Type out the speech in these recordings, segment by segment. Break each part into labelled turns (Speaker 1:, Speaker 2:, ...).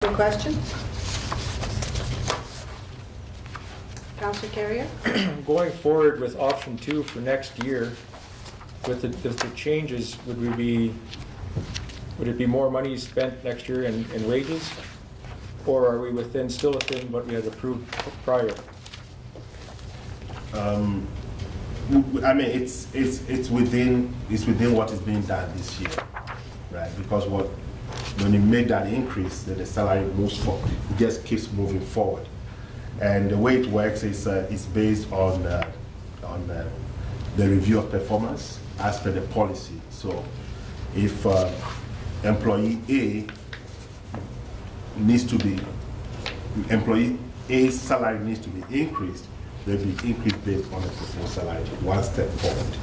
Speaker 1: Your question? Councillor Carrier?
Speaker 2: Going forward with option 2 for next year, with the changes, would it be more money spent next year in wages? Or are we still within what we had approved prior?
Speaker 3: I mean, it's within what is being done this year, right? Because when you make that increase, then the salary moves forward. It just keeps moving forward, and the way it works is based on the review of performance as per the policy. So, if employee A's salary needs to be increased, they'll be increased based on the proposed salary, one step forward.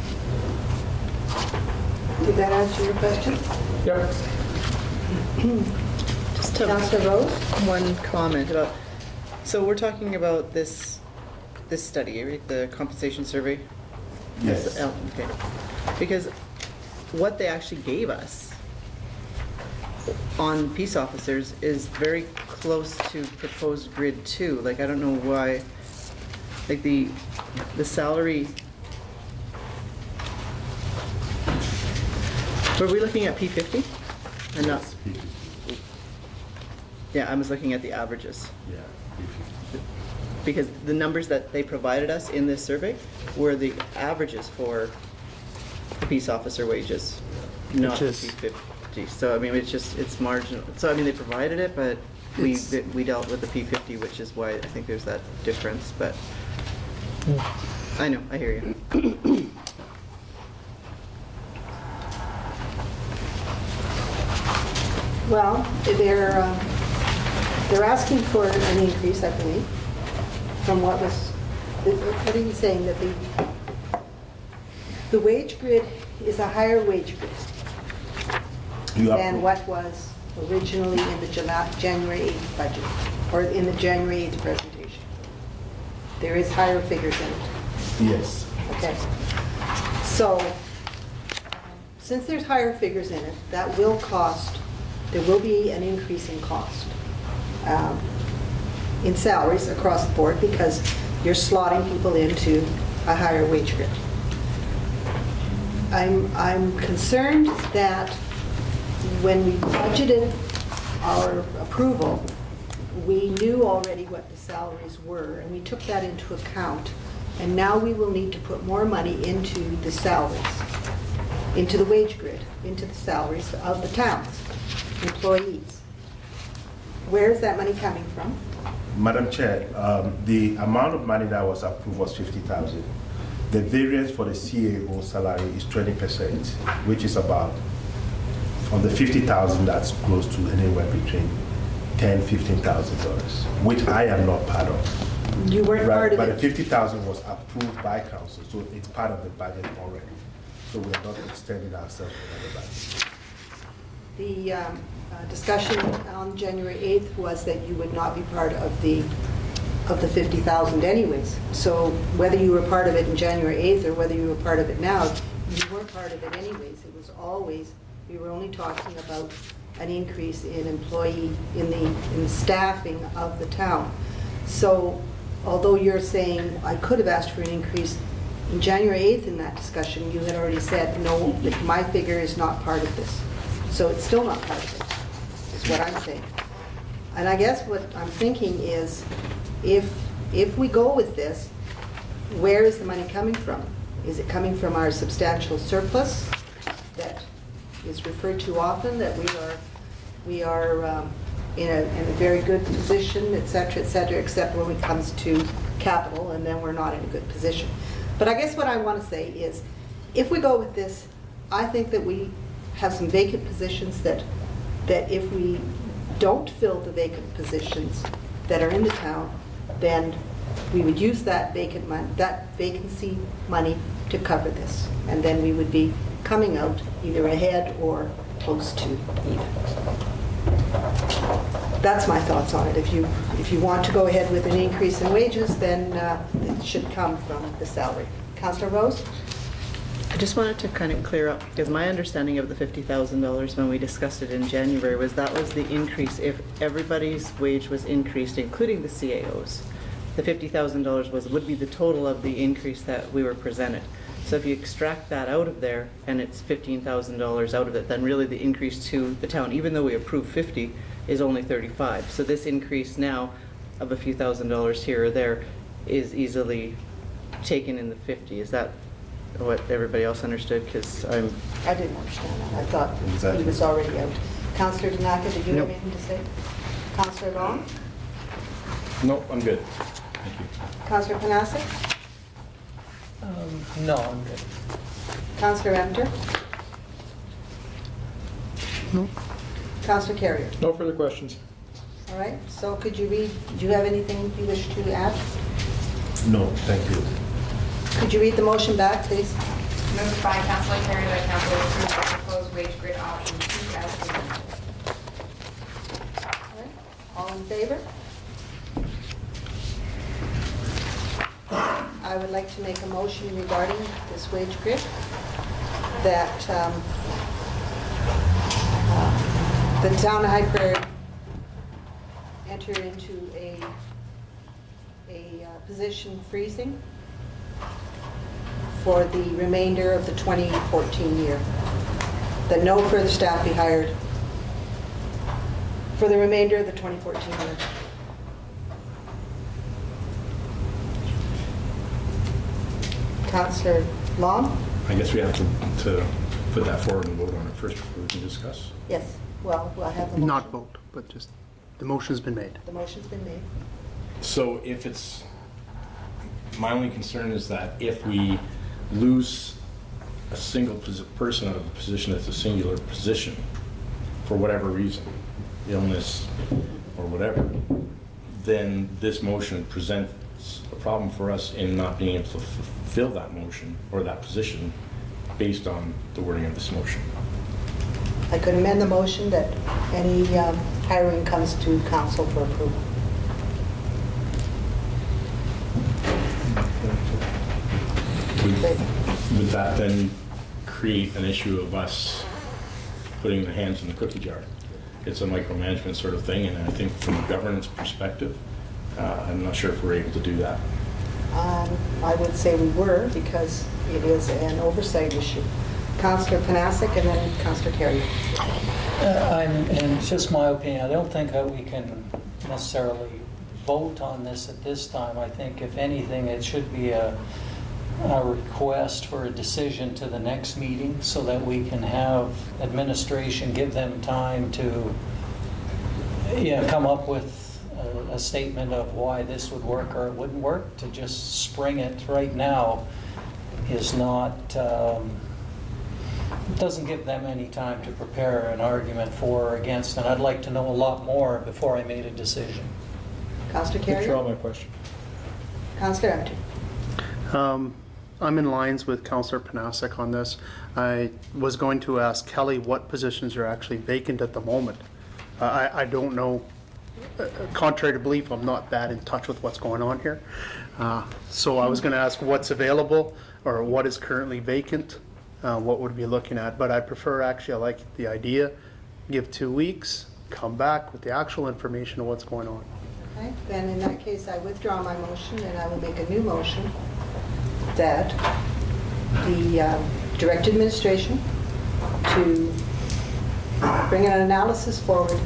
Speaker 1: Did that answer your question?
Speaker 2: Yep.
Speaker 4: Just
Speaker 1: Councillor Rose?
Speaker 4: one comment about, so we're talking about this study, right? The compensation survey?
Speaker 3: Yes.
Speaker 4: Oh, okay. Because what they actually gave us on peace officers is very close to proposed grid 2. Like, I don't know why, like the salary. Were we looking at P50? Or not?
Speaker 3: Yes,
Speaker 4: Yeah, I was looking at the averages.
Speaker 3: yeah,
Speaker 4: Because the numbers that they provided us in this survey were the averages for the peace officer wages, not the P50. So, I mean, it's marginal. So, I mean, they provided it, but we dealt with the P50, which is why I think there's that difference, but I know, I hear you.
Speaker 1: Well, they're asking for an increase, I believe, from what are you saying, that the wage grid is a higher wage grid than what was originally in the January 8th budget, or in the January 8th presentation. There is higher figures in it.
Speaker 3: yes.
Speaker 1: Okay. So, since there's higher figures in it, that will cost, there will be an increase in cost in salaries across the board, because you're slotting people into a higher wage grid. I'm concerned that when we budgeted our approval, we knew already what the salaries were, and we took that into account. And now we will need to put more money into the salaries, into the wage grid, into the salaries of the town's employees. Where is that money coming from?
Speaker 3: Madam Chair, the amount of money that was approved was 50,000. The variance for the CAO salary is 20%, which is about, on the 50,000, that's close to anywhere between $10,000–$15,000, which I am not part of.
Speaker 1: You weren't part of
Speaker 3: But the
Speaker 1: it.
Speaker 3: 50,000 was approved by council, so it's part of the budget already. So we're not extending ourselves to the budget.
Speaker 1: The discussion on January 8th was that you would not be part of the 50,000 anyways. So whether you were part of it in January 8th or whether you were part of it now, you weren't part of it anyways. It was always, we were only talking about an increase in employee, in the staffing of the town. So although you're saying I could have asked for an increase, in January 8th in that discussion, you had already said, no, my figure is not part of this. So it's still not part of it, is what I'm saying. And I guess what I'm thinking is, if we go with this, where is the money coming from? Is it coming from our substantial surplus that is referred to often, that we are in a very good position, et cetera, except when it comes to capital, and then we're not in a good position. But I guess what I want to say is, if we go with this, I think that we have some vacant positions that if we don't fill the vacant positions that are in the town, then we would use that vacancy money to cover this, and then we would be coming out either ahead or close to even. That's my thoughts on it. If you want to go ahead with an increase in wages, then it should come from the salary. Councillor Rose?
Speaker 4: I just wanted to kind of clear up, because my understanding of the $50,000 when we discussed it in January was that was the increase if everybody's wage was increased, including the CAOs. The $50,000 would be the total of the increase that we were presented. So if you extract that out of there and it's $15,000 out of it, then really the increase to the town, even though we approved 50, is only 35. So this increase now of a few $1,000s here or there is easily taken in the 50. Is that what everybody else understood? Because
Speaker 1: I didn't understand that. I thought he
Speaker 3: Exactly.
Speaker 1: was already out. Councillor Tanaka, did you have
Speaker 2: Nope.
Speaker 1: anything to say? Councillor Long?
Speaker 2: No, I'm good. Thank you.
Speaker 1: Councillor Panasic?
Speaker 5: No, I'm good.
Speaker 1: Councillor Enter?
Speaker 5: No.
Speaker 1: Councillor Carrier?
Speaker 2: No further questions.
Speaker 1: All right, so could you read, do you have anything you wish to add?
Speaker 3: No, thank you.
Speaker 1: Could you read the motion back, please?
Speaker 6: Moved by Councilor Terry that council approve the proposed wage grid option 2 as presented.
Speaker 1: All right, all in favor? I would like to make a motion regarding this wage grid that the town of High Prairie enter into a position freezing for the remainder of the 2014 year. That no further staff be hired for the remainder of the 2014 year. Councillor Long?
Speaker 7: I guess we have to put that forward and vote on it first before we can discuss.
Speaker 1: Yes, well, we'll have the motion.
Speaker 5: Not vote, but just, the motion's been made.
Speaker 1: The motion's been made.
Speaker 7: So if it's, my only concern is that if we lose a single person out of a position that's a singular position, for whatever reason, illness or whatever, then this motion presents a problem for us in not being able to fulfill that motion or that position based on the wording of this motion.
Speaker 1: I could amend the motion that any hiring comes to council for approval.
Speaker 7: Would that then create an issue of us putting the hands in the cookie jar? It's a micromanagement sort of thing, and I think from a governance perspective, I'm not sure if we're able to do that.
Speaker 1: I would say we were, because it is an oversight issue. Councillor Panasic and then Councillor Carrier.
Speaker 5: And it's just my opinion, I don't think that we can necessarily vote on this at this time. I think if anything, it should be a request for a decision to the next meeting so that we can have administration give them time to come up with a statement of why this would work or it wouldn't work. To just spring it right now is not, doesn't give them any time to prepare an argument for or against, and I'd like to know a lot more before I made a decision.
Speaker 1: Councillor
Speaker 2: Withdraw
Speaker 1: Carrier?
Speaker 2: my question.
Speaker 1: Councillor Empton?
Speaker 8: I'm in lines with Councillor Panasic on this. I was going to ask Kelly what positions are actually vacant at the moment. I don't know, contrary to belief, I'm not that in touch with what's going on here. So I was going to ask what's available or what is currently vacant, what would we be looking at. But I prefer, actually, I like the idea, give 2 weeks, come back with the actual information of what's going on.
Speaker 1: Okay, then in that case, I withdraw my motion and I will make a new motion that the direct administration to bring an analysis forward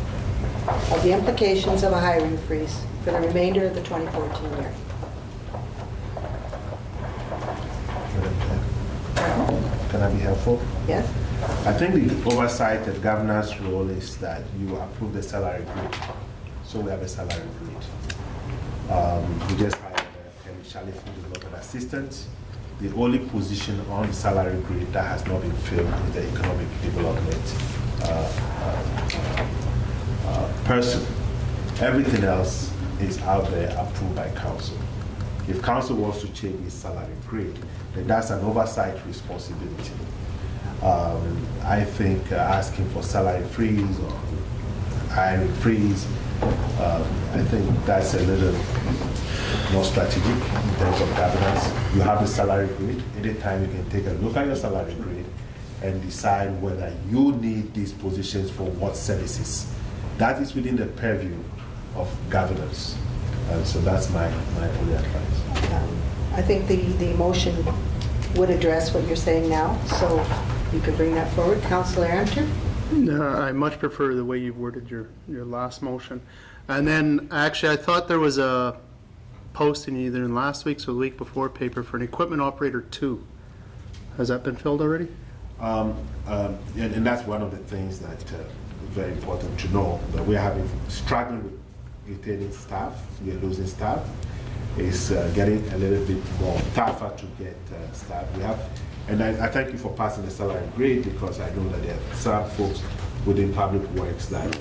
Speaker 1: of the implications of a hiring freeze for the remainder of the 2014 year.
Speaker 3: Can I be helpful?
Speaker 1: Yes?
Speaker 3: I think the oversight and governance role is that you approve the salary grid. So we have a salary grid. We just hired Kelly Charlie for development assistant. The only position on the salary grid that has not been filled is the economic development person. Everything else is out there approved by council. If council wants to change the salary grid, then that's an oversight responsibility. I think asking for salary freeze or hiring freeze I think that's a little more strategic in terms of governance. You have the salary grid. Anytime you can take a look at your salary grid and decide whether you need these positions for what services. That is within the purview of governance. And so that's my only advice.
Speaker 1: I think the motion would address what you're saying now, so you could bring that forward. Councillor Amter?
Speaker 8: No, I much prefer the way you worded your last motion. And then, actually, I thought there was a posting either in last week's or the week before paper for an equipment operator 2. Has that been filled already?
Speaker 3: And that's one of the things that is very important to know, that we're struggling with retaining staff, we're losing staff. It's getting a little bit more tougher to get staff. And I thank you for passing the salary grade, because I know that there are some folks within public works that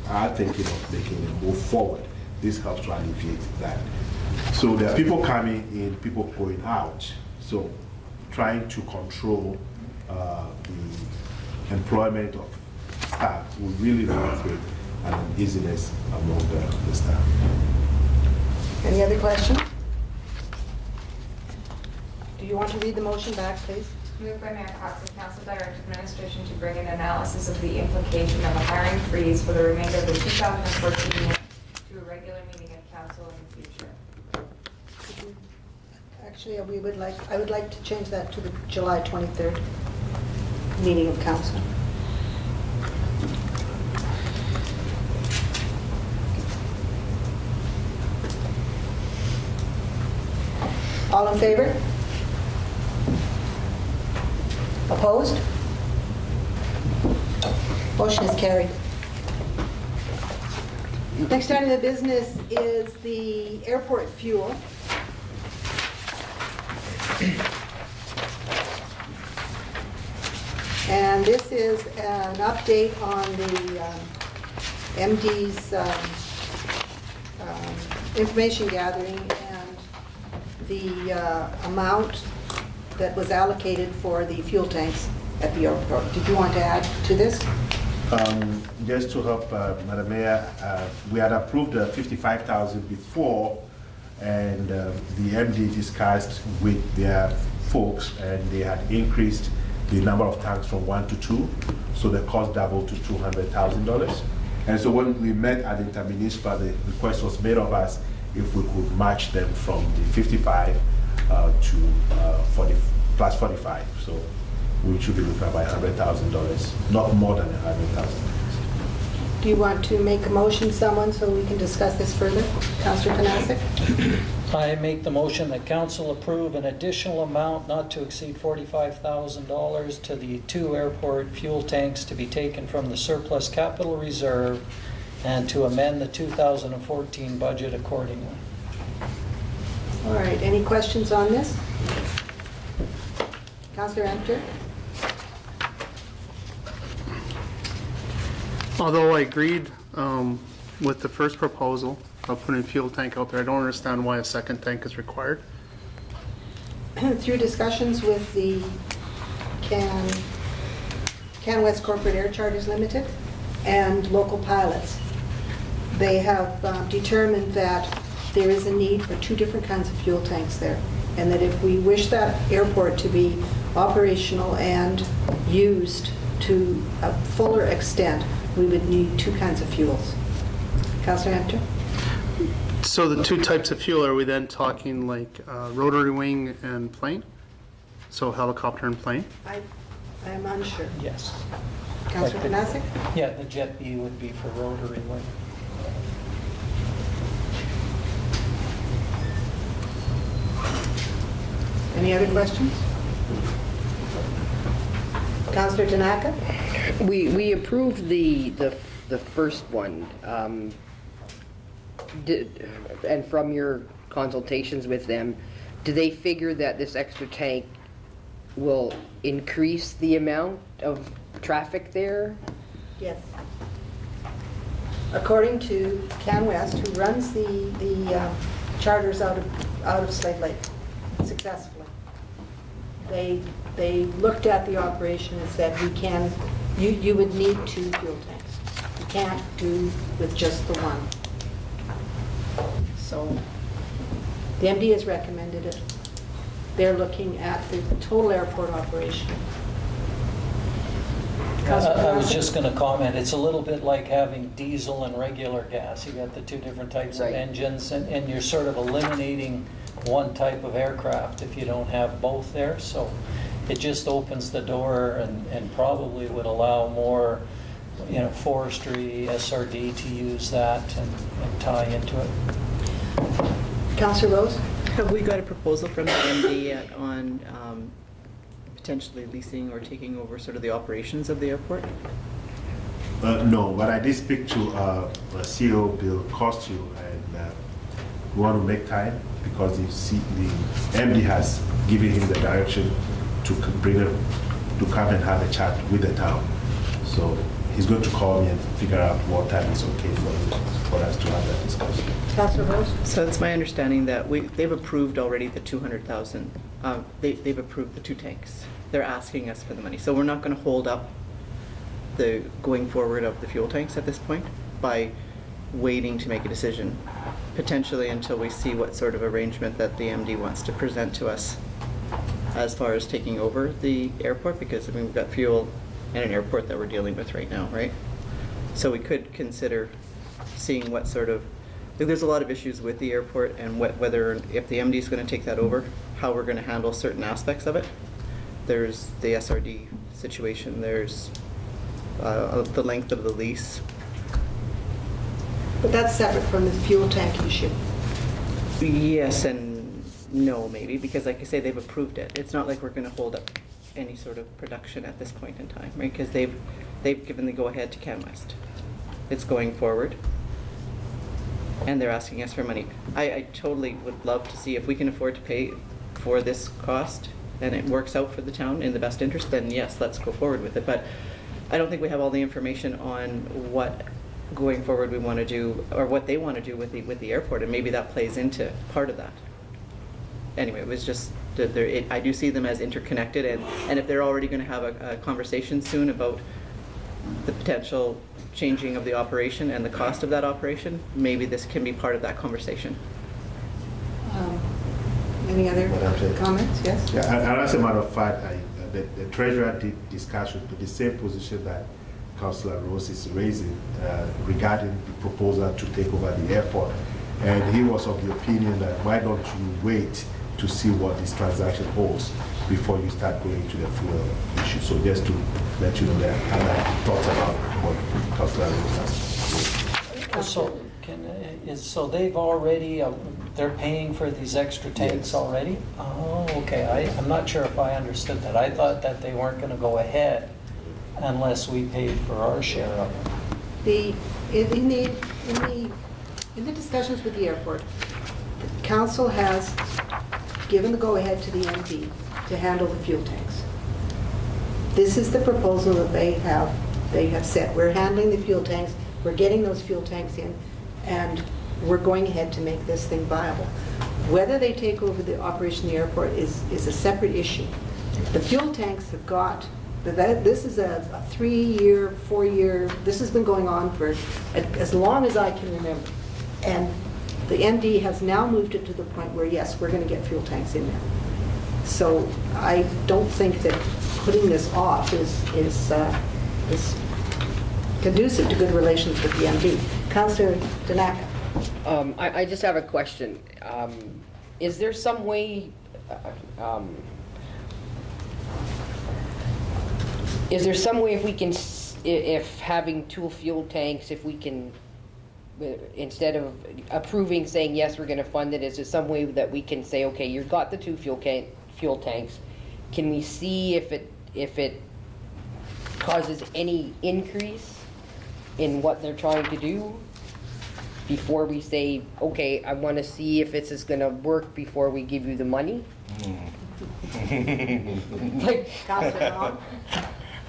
Speaker 3: are thinking of making a move forward. This helps to alleviate that. So there are people coming in, people going out. So trying to control the employment of staff will really create an uneasiness among the staff.
Speaker 1: Any other questions? Do you want to read the motion back, please?
Speaker 6: Moved by Mayor Cox, the council directs administration to bring an analysis of the implication of a hiring freeze for the remainder of the 2014 year to a regular meeting of council in the future.
Speaker 1: Actually, I would like to change that to the July 23rd meeting of council. All in favor? Opposed? Motion is carried. Next item of business is the airport fuel. And this is an update on the MD's information gathering and the amount that was allocated for the fuel tanks at the airport. Did you want to add to this?
Speaker 3: Just to help, Madam Mayor, we had approved 55,000 before, and the MD discussed with their folks, and they had increased the number of tanks from 1 to 2, so the cost doubled to $200,000. And so when we met at the intermunicipal, the request was made of us if we could match them from the 55 to 40 plus 45. So we should be looking at about $100,000, not more than $100,000.
Speaker 1: Do you want to make a motion, someone, so we can discuss this further? Councillor Panasic?
Speaker 5: I make the motion that council approve an additional amount not to exceed $45,000 to the 2 airport fuel tanks to be taken from the surplus capital reserve and to amend the 2014 budget accordingly.
Speaker 1: All right, any questions on this? Councillor Amter?
Speaker 8: Although I agreed with the first proposal of putting a fuel tank out there, I don't understand why a second tank is required.
Speaker 1: Through discussions with the Can West Corporate Air Charters Limited and local pilots, they have determined that there is a need for 2 different kinds of fuel tanks there, and that if we wish that airport to be operational and used to a fuller extent, we would need 2 kinds of fuels. Councillor Hampton?
Speaker 8: So the 2 types of fuel, are we then talking like rotary wing and plane? So helicopter and plane?
Speaker 1: I am unsure.
Speaker 5: Yes.
Speaker 1: Councillor Panasic?
Speaker 5: Yeah, the Jet B would be for rotary wing.
Speaker 1: Any other questions? Councillor Tanaka?
Speaker 9: We approved the first one. And from your consultations with them, do they figure that this extra tank will increase the amount of traffic there?
Speaker 1: Yes. According to Can West, who runs the charters out of Slave Lake successfully, they looked at the operation and said, you would need 2 fuel tanks. You can't do with just the one. So the MD has recommended it. They're looking at the total airport operation.
Speaker 5: I was just going to comment, it's a little bit like having diesel and regular gas. You got the two different types of
Speaker 9: Right.
Speaker 5: engines, and you're sort of eliminating one type of aircraft if you don't have both there. So it just opens the door and probably would allow more, forestry, SRD to use that and tie into it.
Speaker 1: Councillor Rose?
Speaker 4: Have we got a proposal from the MD yet on potentially leasing or taking over sort of the operations of the airport?
Speaker 3: No, but I did speak to CEO Bill Costu, and we want to make time because the MD has given him the direction to bring him to come and have a chat with the town. So he's going to call me and figure out what time is okay for us to have that discussion.
Speaker 1: Councillor Rose?
Speaker 4: So it's my understanding that they've approved already the 200,000. They've approved the 2 tanks. They're asking us for the money. So we're not going to hold up the going forward of the fuel tanks at this point by waiting to make a decision, potentially until we see what sort of arrangement that the MD wants to present to us as far as taking over the airport, because we've got fuel and an airport that we're dealing with right now, right? So we could consider seeing what sort of, there's a lot of issues with the airport and whether, if the MD is going to take that over, how we're going to handle certain aspects of it. There's the SRD situation, there's the length of the lease.
Speaker 1: But that's separate from the fuel tank issue.
Speaker 4: Yes and no, maybe, because like I say, they've approved it. It's not like we're going to hold up any sort of production at this point in time, right? Because they've given the go-ahead to CanWest. It's going forward, and they're asking us for money. I totally would love to see if we can afford to pay for this cost, and it works out for the town in the best interest, then yes, let's go forward with it. But I don't think we have all the information on what going forward we want to do, or what they want to do with the airport, and maybe that plays into part of that. Anyway, it was just, I do see them as interconnected, and if they're already going to have a conversation soon about the potential changing of the operation and the cost of that operation, maybe this can be part of that conversation.
Speaker 1: Any other comments? Yes?
Speaker 3: Yeah, and as a matter of fact, the treasurer did discuss with the same position that Councillor Rose is raising regarding the proposal to take over the airport. And he was of the opinion that why don't you wait to see what this transaction holds before you start going to the fuel issue. So just to let you know that other thoughts about what Councillor Rose has.
Speaker 5: So they've already, they're paying for these extra tanks
Speaker 3: Yes.
Speaker 5: already? Oh, okay, I'm not sure if I understood that. I thought that they weren't going to go ahead unless we paid for our share of it.
Speaker 1: In the discussions with the airport, the council has given the go-ahead to the MD to handle the fuel tanks. This is the proposal that they have set. We're handling the fuel tanks, we're getting those fuel tanks in, and we're going ahead to make this thing viable. Whether they take over the operation of the airport is a separate issue. The fuel tanks have got, this is a 3-year, 4-year, this has been going on for as long as I can remember. And the MD has now moved it to the point where, yes, we're going to get fuel tanks in there. So I don't think that putting this off is conducive to good relations with the MD. Councillor Danaka.
Speaker 9: I just have a question. Is there some way, if we can, if having 2 fuel tanks, if we can, instead of approving, saying, yes, we're going to fund it, is there some way that we can say, okay, you've got the 2 fuel tanks, can we see if it causes any increase in what they're trying to do before we say, okay, I want to see if this is going to work before we give you the money? Like,
Speaker 1: Councillor Long,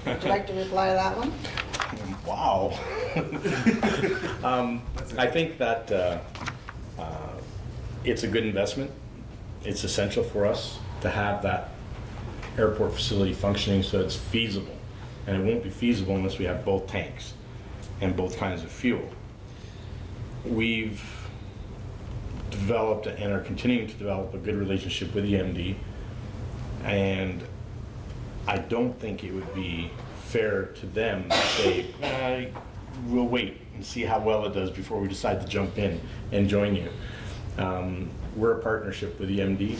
Speaker 1: would you like to reply to that one?
Speaker 7: Wow. I think that it's a good investment. It's essential for us to have that airport facility functioning so it's feasible. And it won't be feasible unless we have both tanks. and both kinds of fuel. We've developed and are continuing to develop a good relationship with the MD, and I don't think it would be fair to them to say, we'll wait and see how well it does before we decide to jump in and join you. We're a partnership with the MD.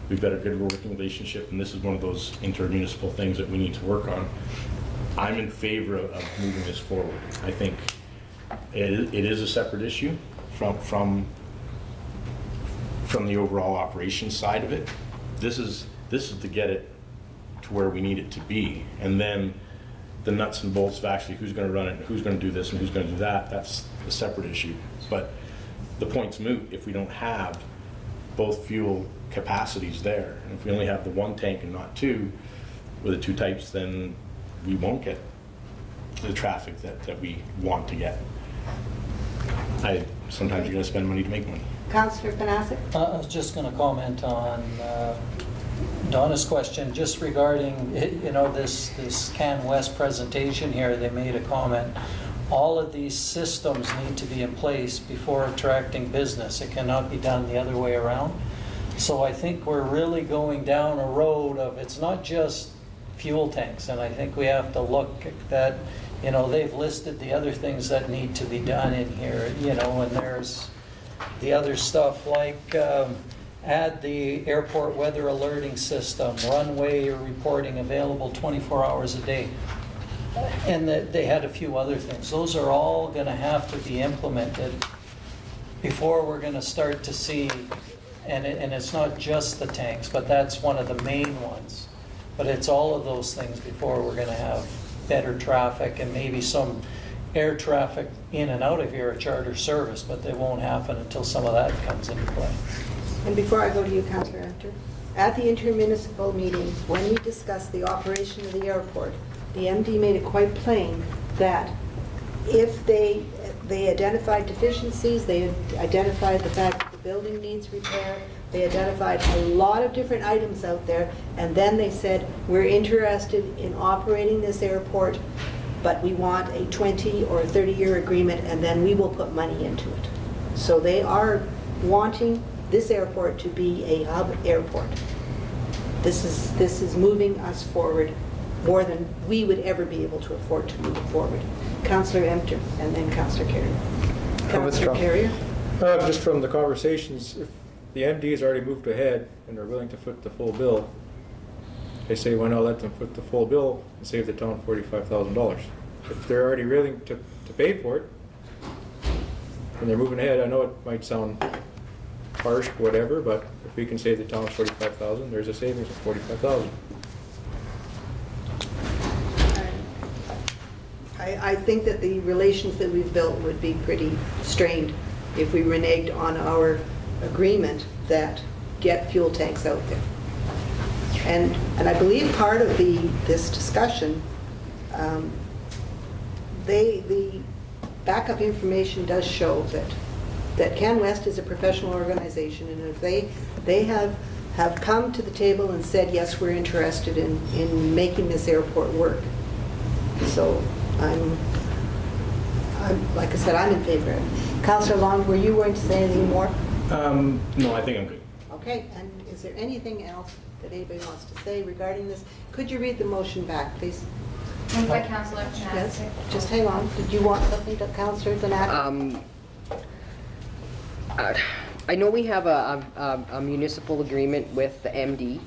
Speaker 7: We've got a good working relationship, and this is one of those intermunicipal things that we need to work on. I'm in favor of moving this forward. I think it is a separate issue from the overall operations side of it. This is to get it to where we need it to be, and then the nuts and bolts of actually who's going to run it, who's going to do this, and who's going to do that, that's a separate issue. But the point's moot if we don't have both fuel capacities there. And if we only have the one tank and not two, with the two types, then we won't get the traffic that we want to get. Sometimes you're going to spend money to make money.
Speaker 1: Councillor Panasic?
Speaker 5: I was just going to comment on Donna's question, just regarding, this Can West presentation here. They made a comment. All of these systems need to be in place before attracting business. It cannot be done the other way around. So I think we're really going down a road of, it's not just fuel tanks, and I think we have to look at that. They've listed the other things that need to be done in here, and there's the other stuff like add the airport weather alerting system, runway reporting available 24 hours a day. And they had a few other things. Those are all going to have to be implemented before we're going to start to see, and it's not just the tanks, but that's one of the main ones. But it's all of those things before we're going to have better traffic and maybe some air traffic in and out of here, a charter service, but they won't happen until some of that comes into play.
Speaker 1: And before I go to you, Councillor Enter, at the intermunicipal meeting, when we discussed the operation of the airport, the MD made it quite plain that if they identified deficiencies, they identified the fact that the building needs repair, they identified a lot of different items out there, and then they said, we're interested in operating this airport, but we want a 20 or 30-year agreement, and then we will put money into it. So they are wanting this airport to be a hub airport. This is moving us forward more than we would ever be able to afford to move it forward. Councillor Emter, and then Councillor Carrier. Councillor Carrier?
Speaker 2: Just from the conversations, if the MD has already moved ahead and are willing to foot the full bill, I say why not let them foot the full bill and save the town $45,000. If they're already willing to pay for it, and they're moving ahead, I know it might sound harsh, whatever, but if we can save the town $45,000, there's a savings of $45,000.
Speaker 1: I think that the relations that we've built would be pretty strained if we reneged on our agreement that get fuel tanks out there. And I believe part of this discussion, the backup information does show that Can West is a professional organization, and if they have come to the table and said, yes, we're interested in making this airport work. So I'm like I said, I'm in favor of it. Councillor Long, were you going to say anything more?
Speaker 7: No, I think I'm good.
Speaker 1: Okay, and is there anything else that anybody wants to say regarding this? Could you read the motion back, please?
Speaker 6: Moved by Councillor
Speaker 1: Yes,
Speaker 6: Panasic.
Speaker 1: just hang on. Did you want something to Councillor Donato?
Speaker 9: I know we have a municipal agreement with the MD.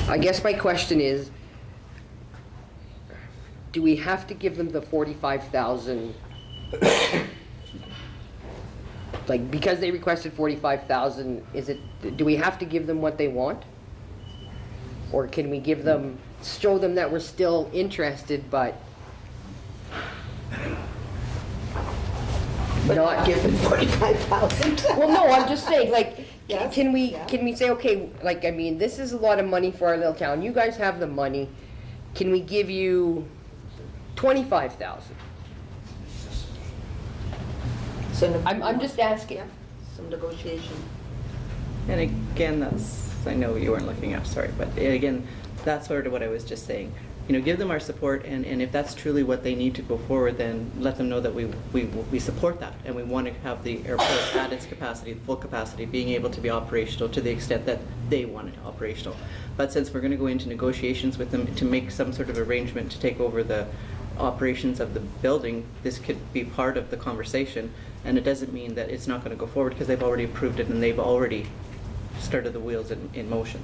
Speaker 9: I guess my question is, do we have to give them the 45,000? Like, because they requested 45,000, do we have to give them what they want? Or can we give them, show them that we're still interested, but not
Speaker 1: give them 45,000.
Speaker 9: Well, no, I'm just saying, like,
Speaker 1: Yes,
Speaker 9: can we
Speaker 1: yeah.
Speaker 9: say, okay, like, I mean, this is a lot of money for our little town. You guys have the money. Can we give you 25,000?
Speaker 1: So
Speaker 9: I'm just asking.
Speaker 1: Yeah, some negotiation.
Speaker 4: And again, I know you weren't looking up, sorry, but again, That's sort of what I was just saying. You know, give them our support, and if that's truly what they need to go forward, then let them know that we support that, and we want to have the airport at its capacity, full capacity, being able to be operational to the extent that they want it operational. But since we're going to go into negotiations with them to make some sort of arrangement to take over the operations of the building, this could be part of the conversation, and it doesn't mean that it's not going to go forward, because they've already approved it and they've already started the wheels in motion.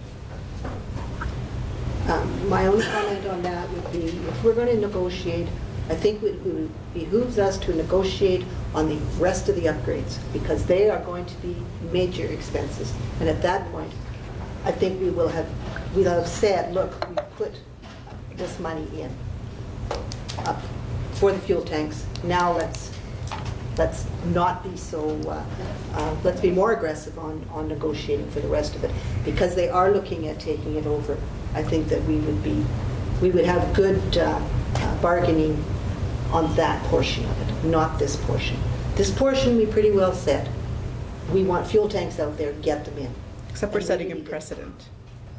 Speaker 1: My only comment on that would be, if we're going to negotiate, I think it would behooves us to negotiate on the rest of the upgrades, because they are going to be major expenses. And at that point, I think we'll have said, look, we put this money in for the fuel tanks. Now let's not be so, let's be more aggressive on negotiating for the rest of it, because they are looking at taking it over. I think that we would have good bargaining on that portion of it, not this portion. This portion, we pretty well said, we want fuel tanks out there, get them in.
Speaker 4: Except we're
Speaker 1: And we
Speaker 4: setting a
Speaker 1: need it.
Speaker 4: precedent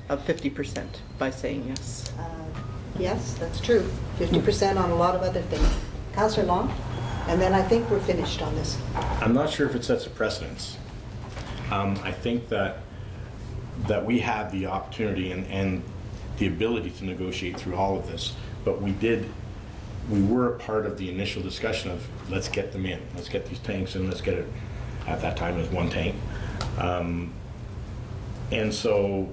Speaker 4: of 50% by saying yes.
Speaker 1: Yes, that's true. 50% on a lot of other things. Councillor Long? And then I think we're finished on this.
Speaker 7: I'm not sure if it sets a precedence. I think that we have the opportunity and the ability to negotiate through all of this, but we were a part of the initial discussion of, let's get them in, let's get these tanks in, let's get it, at that time it was one tank. And so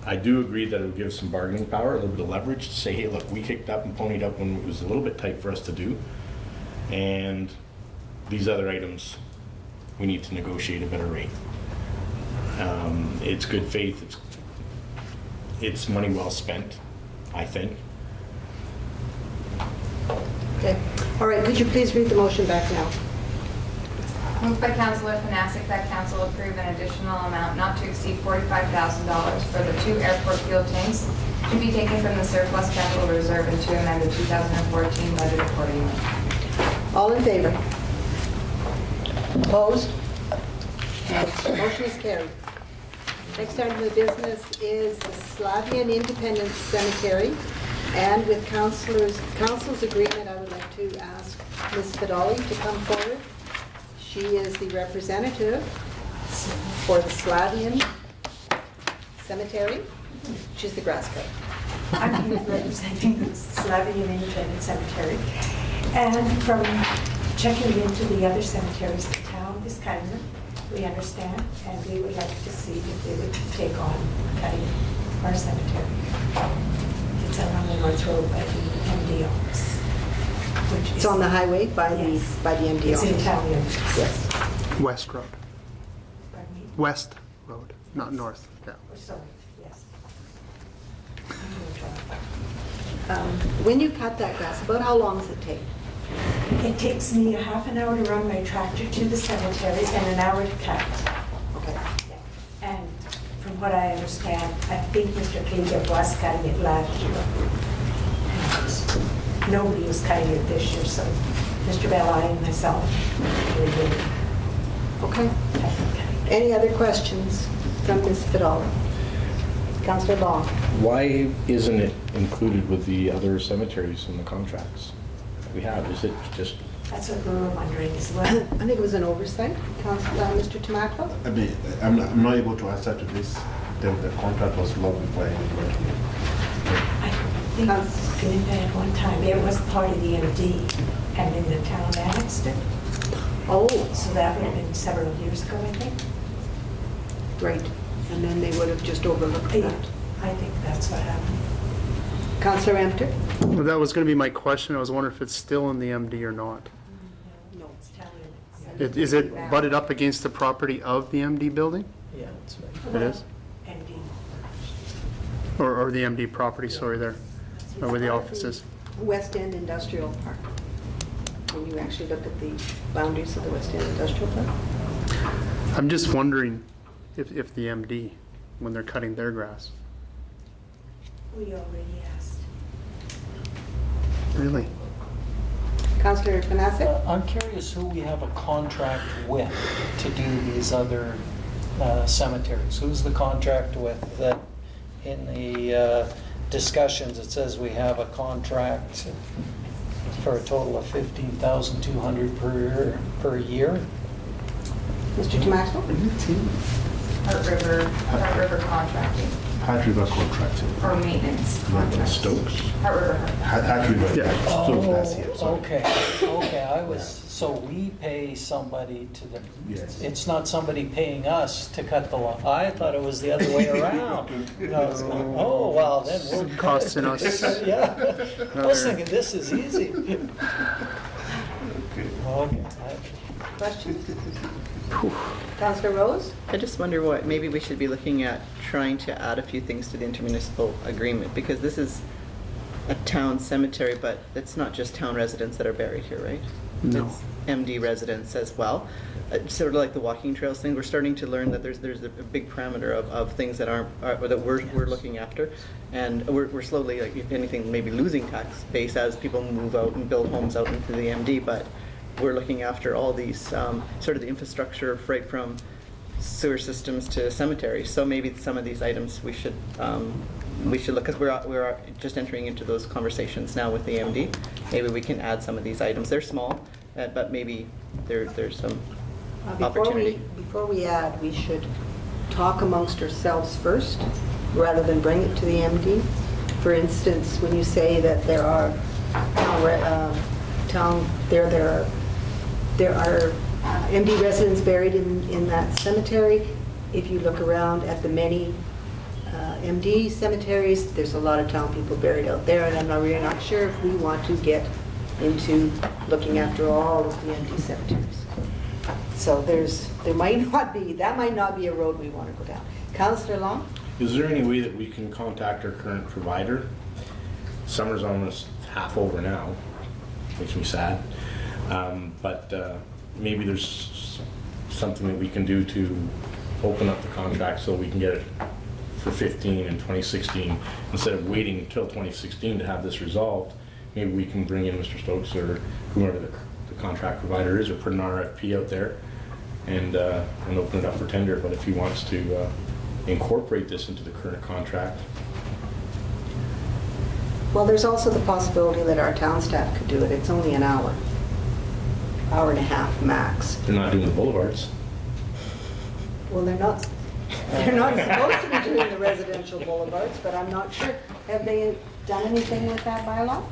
Speaker 7: I do agree that it would give some bargaining power, a little bit of leverage to say, hey, look, we kicked up and ponied up when it was a little bit tight for us to do, and these other items, we need to negotiate a better rate. It's good faith, it's money well spent, I think.
Speaker 1: Okay. All right, could you please read the motion back now?
Speaker 6: Moved by Councillor Panasic that council approve an additional amount not to exceed $45,000 for the 2 airport fuel tanks to be taken from the surplus capital reserve and to amend the 2014 budget accordingly.
Speaker 1: All in favor? Opposed? Motion is carried. Next item of business is the Slavian Independence Cemetery. And with council's agreement, I would like to ask Ms. Fidali to come forward. She is the representative for the Slavian Cemetery. She's the grass cutter.
Speaker 10: I'm representing the Slavian Independence Cemetery. And from checking into the other cemeteries, the town is cutting them, we understand, and we would like to see if they would take on cutting our cemetery. It's out on the North Road by the MD office. Which
Speaker 1: It's
Speaker 10: is-
Speaker 1: on the highway by
Speaker 10: Yes.
Speaker 1: the MD
Speaker 10: It's in
Speaker 1: office.
Speaker 10: town limits.
Speaker 1: Yes.
Speaker 8: West Road.
Speaker 10: Pardon me?
Speaker 8: West Road, not north. Yeah.
Speaker 10: Oh, sorry, yes.
Speaker 1: When you cut that grass, about how long does it take?
Speaker 10: It takes me a half an hour to run my tractor to the cemetery and an hour to cut.
Speaker 1: Okay.
Speaker 10: And from what I understand, I think Mr. Klinger was cutting it last year. And nobody was cutting it this year, so Mr. Bella and myself, we did
Speaker 1: Okay.
Speaker 10: cutting.
Speaker 1: Any other questions from Ms. Fidal? Councillor Long?
Speaker 7: Why isn't it included with the other cemeteries in the contracts that we have? Is it just,
Speaker 10: That's what we were wondering as well.
Speaker 1: I think it was an oversight, Mr. Tomaco?
Speaker 3: I mean, I'm not able to answer to this. The contract was logged by anybody.
Speaker 10: I think looking at that at one time, it was part of the MD, and then the town annexed it.
Speaker 1: Oh,
Speaker 10: So that would have been several years ago, I think.
Speaker 1: great. And then they would have just overlooked
Speaker 10: Yeah,
Speaker 1: that.
Speaker 10: I think that's what happened.
Speaker 1: Councillor Empter?
Speaker 8: Well, that was going to be my question. I was wondering if it's still in the MD or not.
Speaker 10: No, it's town limits.
Speaker 8: Is it butted up against the property of the MD building?
Speaker 4: Yeah, that's right.
Speaker 8: It is?
Speaker 10: MD.
Speaker 8: Or the MD property, sorry, there, or where the office is.
Speaker 1: West End Industrial Park. When you actually look at the boundaries of the West End Industrial Park.
Speaker 8: I'm just wondering if the MD, when they're cutting their grass.
Speaker 10: We already asked.
Speaker 8: Really?
Speaker 1: Councillor Panasic?
Speaker 5: I'm curious who we have a contract with to do these other cemeteries. Who's the contract with that in the discussions, it says we have a contract for a total of $15,200 per year.
Speaker 1: Mr. Tomaso?
Speaker 6: Part River contracting,
Speaker 3: Hard River contracting.
Speaker 6: or maintenance contracts.
Speaker 7: Stokes.
Speaker 6: Part River.
Speaker 3: Hard River,
Speaker 8: Yeah.
Speaker 3: so that's it, sorry.
Speaker 5: Okay, so we pay somebody to the,
Speaker 3: Yes.
Speaker 5: it's not somebody paying us to cut the lawn. I thought it was the other way around. And I was going, oh, well, then we're.
Speaker 8: It's costing us
Speaker 5: Yeah, I was thinking, this is easy. Okay.
Speaker 1: Questions? Councillor Rose?
Speaker 4: I just wonder what, maybe we should be looking at trying to add a few things to the intermunicipal agreement, because this is a town cemetery, but it's not just town residents that are buried here, right?
Speaker 8: No.
Speaker 4: It's MD residents as well. Sort of like the walking trails thing, we're starting to learn that there's a big parameter of things that that we're looking after. And we're slowly, like, if anything, maybe losing tax base as people move out and build homes out into the MD, but we're looking after all these, sort of the infrastructure right from sewer systems to cemeteries. So maybe some of these items we should look, because we're just entering into those conversations now with the MD. Maybe we can add some of these items. They're small, but maybe there's some opportunity.
Speaker 1: Before we add, we should talk amongst ourselves first, rather than bring it to the MD. For instance, when you say that there are MD residents buried in that cemetery, if you look around at the many MD cemeteries, there's a lot of town people buried out there, and I'm really not sure if we want to get into looking after all of the MD cemeteries. So that might not be a road we want to go down. Councillor Long?
Speaker 7: Is there any way that we can contact our current provider? Summer's almost half over now, makes me sad. But maybe there's something that we can do to open up the contract so we can get it for 15 and 2016, instead of waiting until 2016 to have this resolved. Maybe we can bring in Mr. Stokes or whoever the contract provider is, or put an RFP out there and open it up for tender. But if he wants to incorporate this into the current contract.
Speaker 1: Well, there's also the possibility that our town staff could do it. It's only an hour and a half max.
Speaker 7: They're not doing the boulevards.
Speaker 1: Well, they're not supposed to be doing the residential boulevards, but I'm not sure. Have they done anything with that bylaw?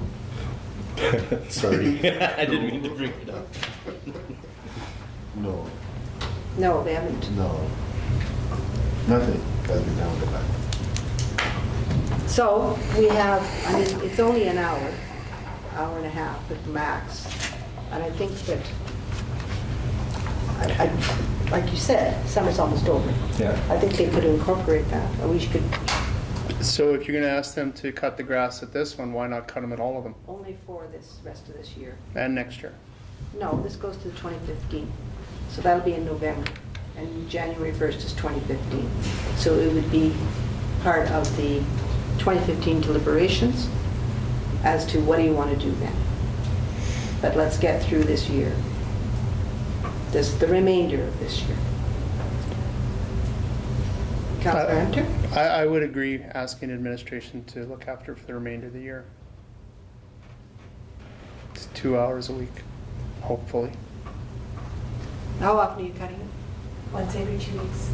Speaker 7: Sorry, I didn't mean to bring it up.
Speaker 3: No,
Speaker 1: No, they haven't.
Speaker 3: no, nothing has been done with that.
Speaker 1: So we have, it's only an hour and a half at max. And I think that, like you said, summer's almost over.
Speaker 7: Yeah.
Speaker 1: I think they could incorporate that, or we could,
Speaker 8: So if you're gonna ask them to cut the grass at this one, why not cut them at all of them?
Speaker 1: only for this rest of this year.
Speaker 8: And next year?
Speaker 1: No, this goes to 2015. So that'll be in November. And January 1st is 2015. So it would be part of the 2015 deliberations as to what do you want to do then. But let's get through this year. The remainder of this year. Councillor Hunter?
Speaker 8: I would agree asking administration to look after it for the remainder of the year. It's 2 hours a week, hopefully.
Speaker 1: How often are you cutting it?
Speaker 10: Once every 2 weeks.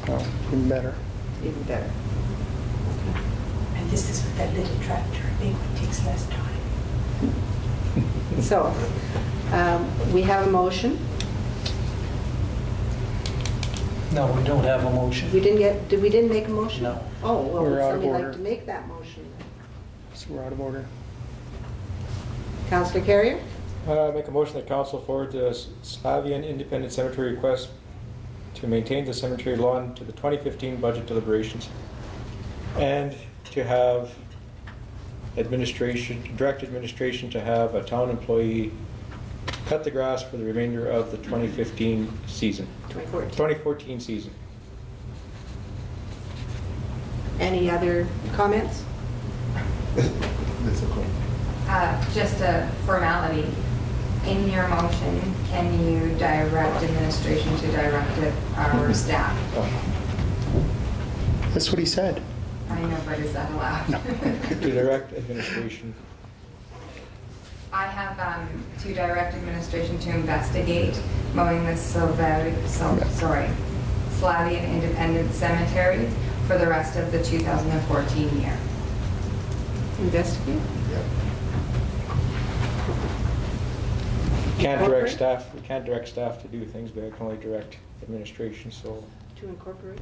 Speaker 8: Well, even better.
Speaker 1: Even better.
Speaker 10: And this is with that little tractor. A big one takes less time.
Speaker 1: So, we have a motion.
Speaker 5: No, we don't have a motion.
Speaker 1: We didn't make a motion?
Speaker 5: No.
Speaker 1: Oh, well,
Speaker 8: We're
Speaker 1: would
Speaker 8: out of
Speaker 1: somebody like
Speaker 8: order.
Speaker 1: to make that motion?
Speaker 8: So we're out of order.
Speaker 1: Councillor Carrier?
Speaker 2: Make a motion that council forward the Slavian Independent Cemetery request to maintain the cemetery lawn to the 2015 budget deliberations, and to have direct administration to have a town employee cut the grass for the remainder of the 2015 season. 2014 season.
Speaker 1: Any other comments?
Speaker 3: That's okay.
Speaker 6: Just a formality. In your motion, can you direct administration to direct our staff?
Speaker 8: That's what he said.
Speaker 6: I know, but is that allowed?
Speaker 2: To direct administration.
Speaker 6: I have to direct administration to investigate mowing the Slavian Independence Cemetery for the rest of the 2014 year.
Speaker 1: Investigate?
Speaker 2: Can't direct staff, we can't direct staff to do things, but I can only direct administration, so.
Speaker 1: To incorporate?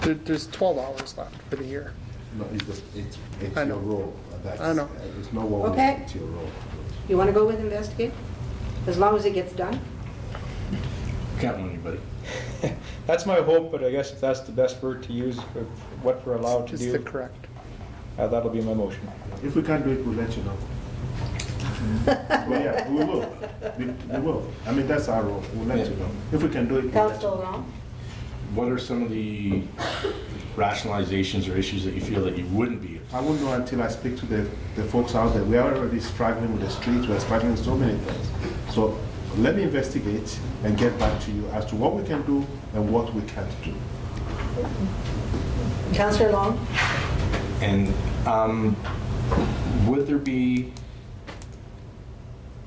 Speaker 8: There's 12 hours left for the year.
Speaker 3: No, it's
Speaker 8: I
Speaker 3: your
Speaker 8: know.
Speaker 3: role. That's,
Speaker 8: I know.
Speaker 3: It's not what we,
Speaker 1: Okay.
Speaker 3: it's your role.
Speaker 1: You want to go with investigate? As long as it gets done?
Speaker 7: Can't win anybody.
Speaker 2: That's my hope, but I guess if that's the best word to use for what we're allowed to
Speaker 8: It's the
Speaker 2: do,
Speaker 8: correct.
Speaker 2: that'll be my motion.
Speaker 3: If we can't do it, we'll let you know. Well, yeah, we will. We will. I mean, that's our role. We'll let you know. If we can do it, we'll let you
Speaker 1: Council
Speaker 3: know.
Speaker 1: Long?
Speaker 7: What are some of the rationalizations or issues that you feel that you wouldn't be?
Speaker 3: I won't know until I speak to the folks out there. We are already struggling with the streets. We're struggling with so many things. So let me investigate and get back to you as to what we can do and what we can't do.
Speaker 1: Councillor Long?
Speaker 7: And would there be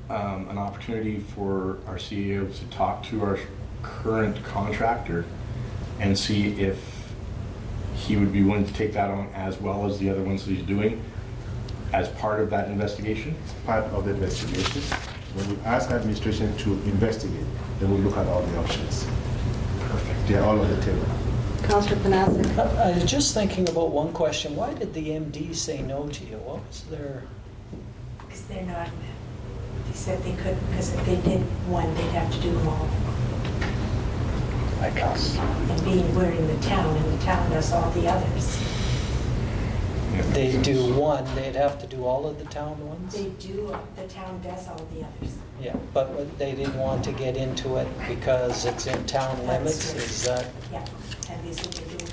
Speaker 7: an opportunity for our CEO to talk to our current contractor and see if he would be willing to take that on as well as the other ones that he's doing as part of that investigation?
Speaker 3: It's part of the investigation. When we ask administration to investigate, then we look at all the options. Perfect. They're all on the table.
Speaker 1: Councillor Panasic?
Speaker 5: I was just thinking about one question. Why did the MD say no to you? What was their...
Speaker 10: Because they're not, they said they couldn't, because if they did one, they'd have to do them all.
Speaker 8: I guess.
Speaker 10: And being, we're in the town, and the town does all the others.
Speaker 5: They do one, they'd have to do all of the town ones?
Speaker 10: They do, the town does all the others.
Speaker 5: Yeah, but they didn't want to get into it because it's in town limits, is that?
Speaker 10: Yeah, and they said they're doing